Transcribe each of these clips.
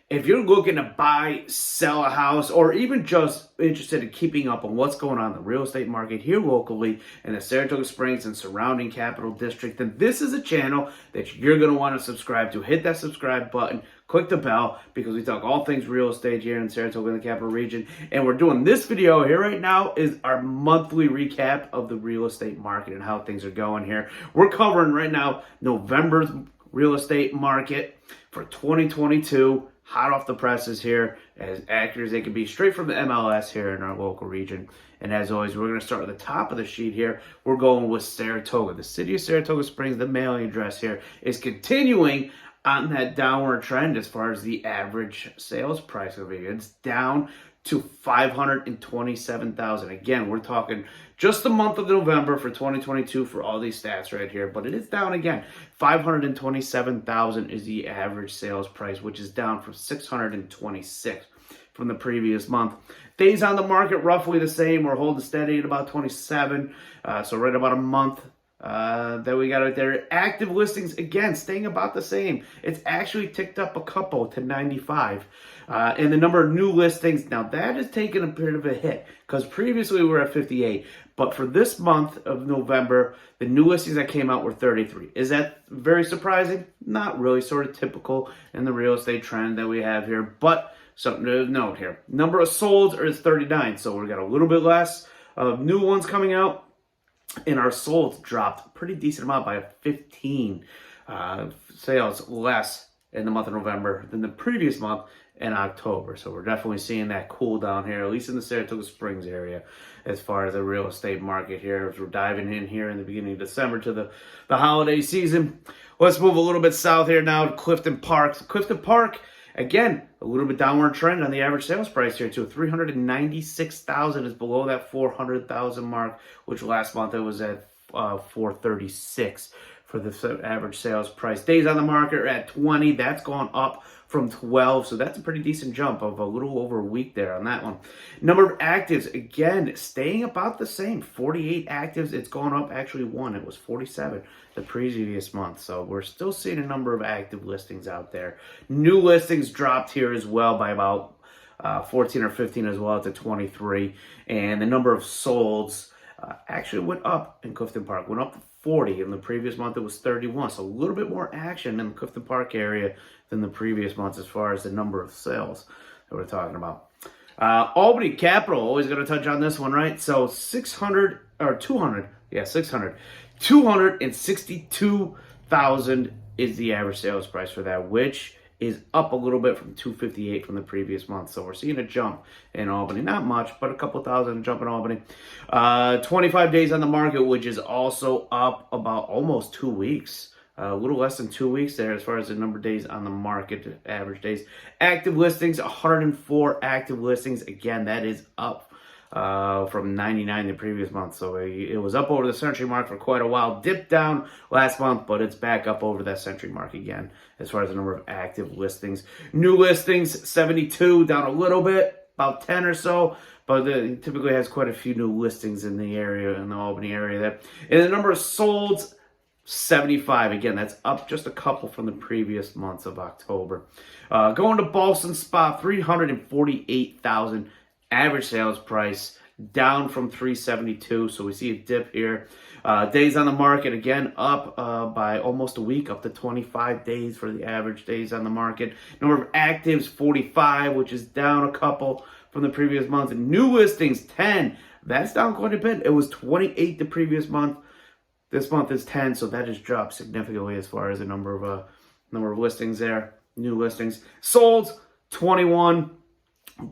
If you're looking to buy, sell a house, or even just interested in keeping up on what's going on in the real estate market here locally in the Saratoga Springs and surrounding Capital District, then this is a channel that you're going to want to subscribe to. Hit that subscribe button, click the bell, because we talk all things real estate here in Saratoga and the Capital Region. And we're doing this video here right now is our monthly recap of the real estate market and how things are going here. We're covering right now November's real estate market for 2022. Hot off the presses here, as accurate as they can be, straight from the MLS here in our local region. And as always, we're going to start at the top of the sheet here. We're going with Saratoga. The city of Saratoga Springs, the mailing address here, is continuing on that downward trend as far as the average sales price over here. It's down to $527,000. Again, we're talking just the month of November for 2022 for all these stats right here, but it is down again. $527,000 is the average sales price, which is down from $626 from the previous month. Days on the market, roughly the same. We're holding steady at about 27, so right about a month that we got right there. Active listings, again, staying about the same. It's actually ticked up a couple to 95. And the number of new listings, now that has taken a bit of a hit because previously we were at 58. But for this month of November, the new listings that came out were 33. Is that very surprising? Not really, sort of typical in the real estate trend that we have here. But something to note here. Number of solds is 39. So we got a little bit less of new ones coming out. And our solds dropped a pretty decent amount by 15 sales less in the month of November than the previous month in October. So we're definitely seeing that cool down here, at least in the Saratoga Springs area, as far as the real estate market here. As we're diving in here in the beginning of December to the holiday season. Let's move a little bit south here now to Clifton Park. So Clifton Park, again, a little bit downward trend on the average sales price here too. $396,000 is below that $400,000 mark, which last month it was at $436 for the average sales price. Days on the market are at 20. That's gone up from 12, so that's a pretty decent jump of a little over a week there on that one. Number of actives, again, staying about the same. 48 actives. It's gone up actually one. It was 47 the previous month, so we're still seeing a number of active listings out there. New listings dropped here as well by about 14 or 15 as well to 23, and the number of solds actually went up in Clifton Park, went up to 40. In the previous month, it was 31. So a little bit more action in the Clifton Park area than the previous months as far as the number of sales that we're talking about. Albany Capital, always going to touch on this one, right? So 600 or 200, yeah, 600. 262,000 is the average sales price for that, which is up a little bit from 258 from the previous month. So we're seeing a jump in Albany. Not much, but a couple thousand jump in Albany. 25 days on the market, which is also up about almost 2 weeks. A little less than 2 weeks there as far as the number of days on the market, average days. Active listings, 104 active listings. Again, that is up from 99 the previous month. So it was up over the century mark for quite a while. Dipped down last month, but it's back up over that century mark again as far as the number of active listings. New listings, 72, down a little bit, about 10 or so, but it typically has quite a few new listings in the area, in the Albany area there. And the number of solds, 75. Again, that's up just a couple from the previous months of October. Going to Ballston Spa, 348,000 average sales price, down from 372. So we see a dip here. Days on the market, again, up by almost a week, up to 25 days for the average days on the market. Number of actives, 45, which is down a couple from the previous month. And new listings, 10. That's down quite a bit. It was 28 the previous month. This month is 10, so that has dropped significantly as far as the number of listings there. New listings. Solds, 21,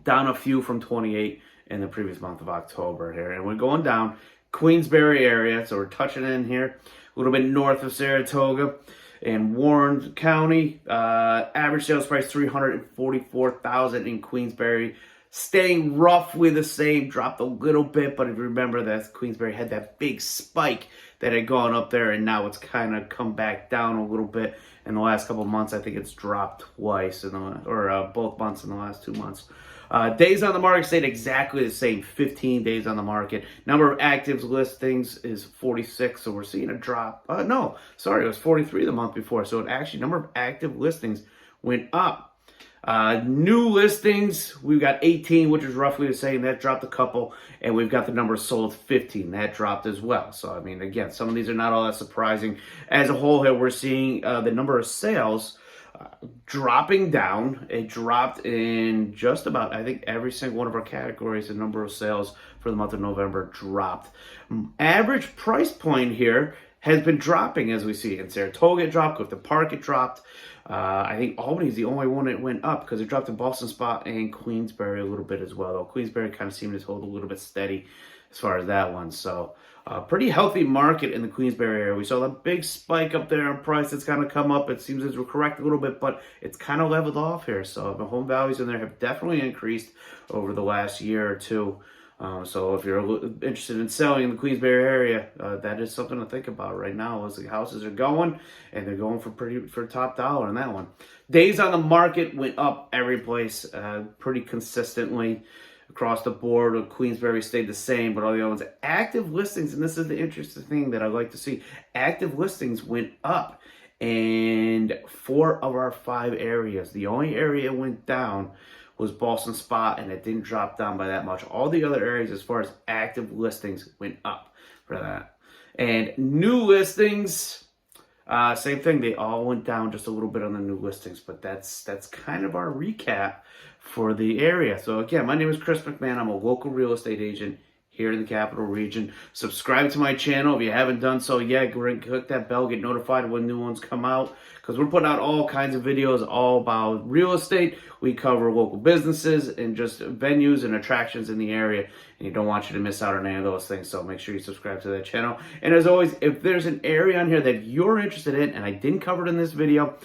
down a few from 28 in the previous month of October here. And we're going down Queensbury area, so we're touching in here a little bit north of Saratoga in Warren County. Average sales price, $344,000 in Queensbury. Staying roughly the same, dropped a little bit, but if you remember that Queensbury had that big spike that had gone up there, and now it's kind of come back down a little bit in the last couple of months. I think it's dropped twice, both months in the last 2 months. Days on the market stayed exactly the same, 15 days on the market. Number of active listings is 46, so we're seeing a drop. No, sorry, it was 43 the month before. So it actually, number of active listings went up New listings, we've got 18, which is roughly the same. That dropped a couple. And we've got the number sold 15. That dropped as well. So, I mean, again, some of these are not all that surprising. As a whole here, we're seeing the number of sales dropping down. It dropped in just about, I think, every single one of our categories. The number of sales for the month of November dropped. Average price point here has been dropping, as we see. In Saratoga, it dropped. Clifton Park, it dropped. I think Albany is the only one that went up because it dropped in Boston Spot and Queensbury a little bit as well. Though Queensbury kind of seemed to hold a little bit steady as far as that one. So, pretty healthy market in the Queensbury area. We saw a big spike up there in price. It's kind of come up. It seems it's correct a little bit, but it's kind of leveled off here. So the home values in there have definitely increased over the last year or two. So if you're interested in selling in the Queensbury area, that is something to think about right now. As the houses are going, and they're going for top dollar on that one. Days on the market went up every place, pretty consistently across the board. Queensbury stayed the same, but all the other ones, active listings, and this is the interesting thing that I like to see. Active listings went up in 4 of our 5 areas. The only area went down was Boston Spot, and it didn't drop down by that much. All the other areas, as far as active listings, went up for that. And new listings, same thing. They all went down just a little bit on the new listings, but that's kind of our recap for the area. So again, my name is Chris McMahon. I'm a local real estate agent here in the Capital Region. Subscribe to my channel if you haven't done so yet. Click that bell, get notified when new ones come out, because we're putting out all kinds of videos all about real estate. We cover local businesses and just venues and attractions in the area, and you don't want you to miss out on any of those things. So make sure you subscribe to that channel. And as always, if there's an area on here that you're interested in and I didn't cover it in this video,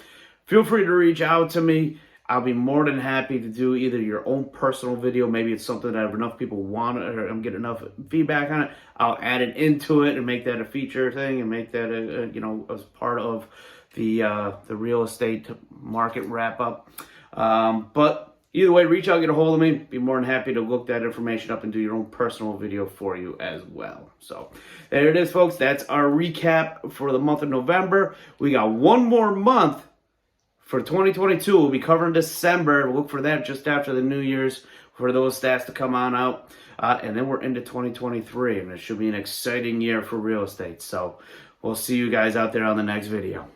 feel free to reach out to me. I'll be more than happy to do either your own personal video. Maybe it's something that enough people want, or I'm getting enough feedback on it. I'll add it into it and make that a feature thing, and make that as part of the real estate market wrap up. But either way, reach out, get a hold of me. Be more than happy to look that information up and do your own personal video for you as well. So there it is, folks. That's our recap for the month of November. We got one more month for 2022. We'll be covering December. Look for that just after the New Year's for those stats to come on out. And then we're into 2023, and it should be an exciting year for real estate. So we'll see you guys out there on the next video.